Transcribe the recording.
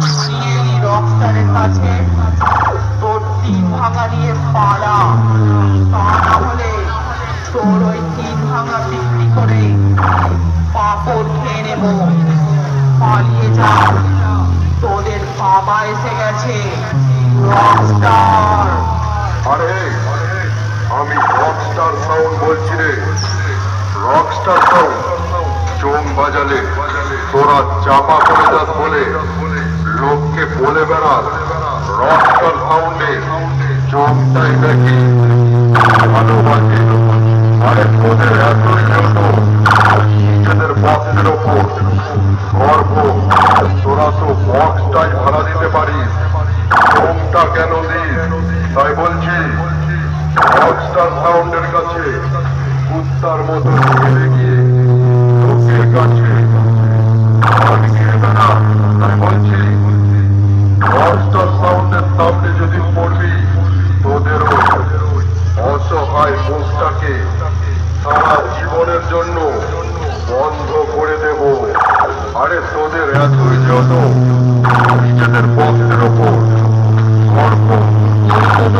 এই রকস্টারের কাছে তোর 3 ভাঙা নিয়ে পালা, তা না হলে তোর ওই 3 ভাঙা বিক্রি করে পাপড় খেয়ে নেব। পালিয়ে যা, তোদের বাবা এসে গেছে। রকস্টার। আরে আমি রকস্টার সাউন্ড বলছি রে, রকস্টার সাউন্ড। চোখ বাজালে তোরা চাপা পড়ে যাস বলে লোককে বলে বেড়াস রকস্টার সাউন্ডে চোখটাই দেখি ভালোবাসি। আরে তোদের এতই ছোট নিজেদের বক্সের ওপর গর্ব, তোরা তো বক্সটাই ভাড়া দিতে পারিস, চোখটা কেন দিস? তাই বলছি রকস্টার সাউন্ডের কাছে কুত্তার মতো ছেড়ে গিয়ে লোকের কাছে তাই বলছি রকস্টার সাউন্ডের সামনে যদি পড়বি তোদের অসহায় মুখটাকে সারা জীবনের জন্য বন্ধ করে দেব। আরে তোদের এতই যত নিজেদের বক্সের ওপর গর্ব